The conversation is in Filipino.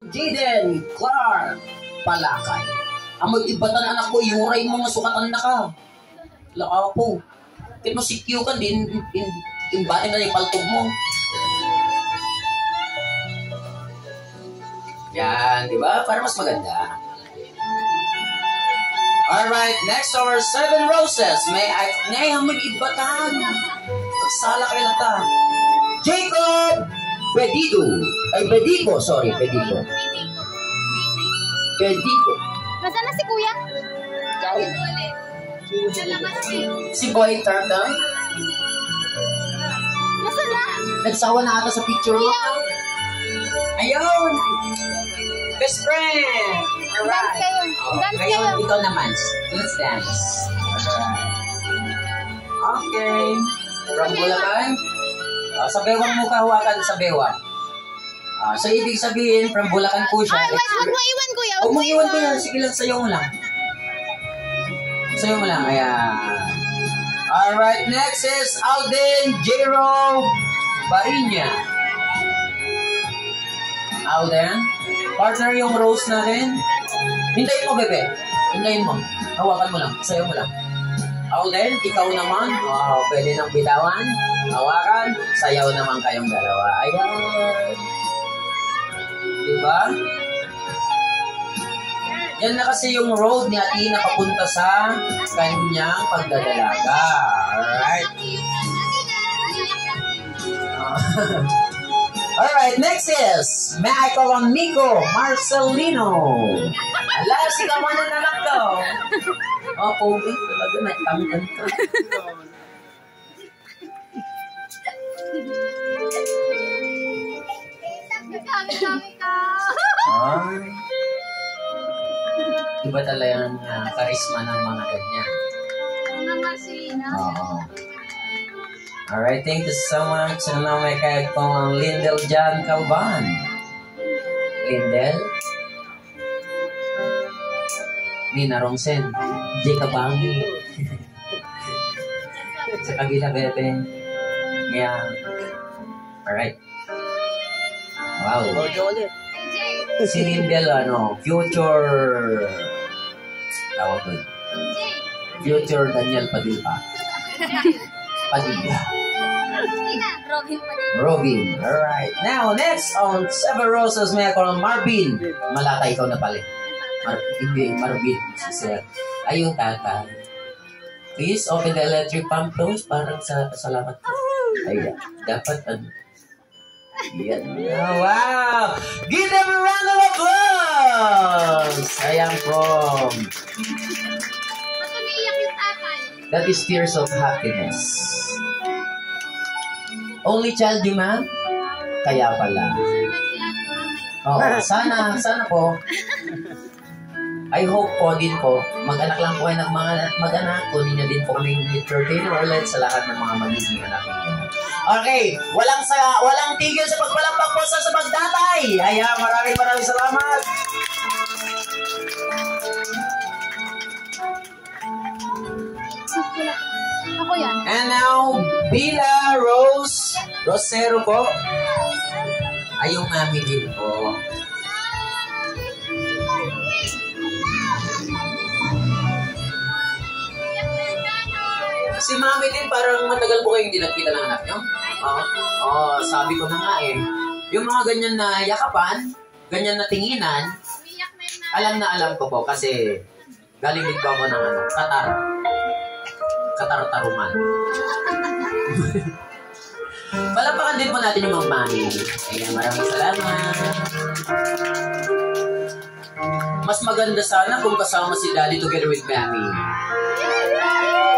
Jaden Clark Palakay. Amoy ibatan anak ko, yuray mo nga sukatan na ka. Lakapo. Kaya mo si Q ka din, imbatin na yung paltog mo. Yan, di ba? Para mas maganda. Alright, next our 7 roses. May amoy ibatan. Pagsala kayo na ta. Jacob Bedido. Ay, Bedico. Sorry, Bedico. Bedico. Nasaan na si Kuya? Si Boy Turtle? Nasaan na? Nagsawa na ata sa picture mo. Ayun! Best friend! Dance kayo. Dance kayo. Ngayon, ikaw naman. Let's dance. Okay. From Bulacan? Sa bewang mo kahawakan sa bewang. So, ibig sabihin, from Bulacan po siya. Wag mo iwan, Kuya. Huwag mo iwan, Kuya. Sige lang, sayo mo lang. Sayo mo lang. Ayan. Alright, next is Alden Jero Barinya. Alden, partner yung rose natin. Hintayin mo, bebe. Hintayin mo. Hawakan mo lang. Sayo mo lang. Alden, ikaw naman. Pwede nang bitawan. Hawakan. Sayaw naman kayong dalawa. Ayan. Diba? Yan na kasi yung road ni Athena papunta sa kanyang pagdadalaga. Alright. Alright, next is may I call on Miko Marcelino. Ala, sigawan na nalang daw. Pogi talaga, nagtanggan ka. Iba talaga yung karisma ng mga ganyan. Alright, thank you so much. Ano may kaya kong Lindel John Calvan. Lindel? Nina Rongsen. Jacob Bangi. Sa kabila, bebe. Yeah. Alright. Wow. Si Lindel, future... Tawag doon. Future Daniel Padilla. Padilla. Robin. Alright. Now, next on Seven Roses, may ako ng Marvin. Malata, ikaw na pala. Marvin. Ayun, tata. Please open the electric pump close. Parang salamat po. Ayan. Dapat, yan. Oh, wow! Give them a round of applause! Ayan from... That is tears of happiness. Only child you, ma'am? Kaya pala. Sana po. I hope po din po, mag-anak lang po kayo ng mga mag-anak. Kunin nyo din po kaming entertainer ulit sa lahat ng mga magiging anak ninyo. Okay, walang tigil sa pagpalakpak po sa pagdatay. Ayan, maraming salamat. Ako yan. And now, Bila Rose Rosero po. Ay, yung mami din po. Si mami din, parang matagal po kayong hindi nakita ng anak nyo. Sabi ko na nga eh. Yung mga ganyan na yakapan, ganyan na tinginan, alam na alam ko po kasi galing din po ako ng katar-tarungan. Palapakan din po natin yung mga mami. Ayan, maraming salamat. Mas maganda sana kung kasama si Daddy together with Mami.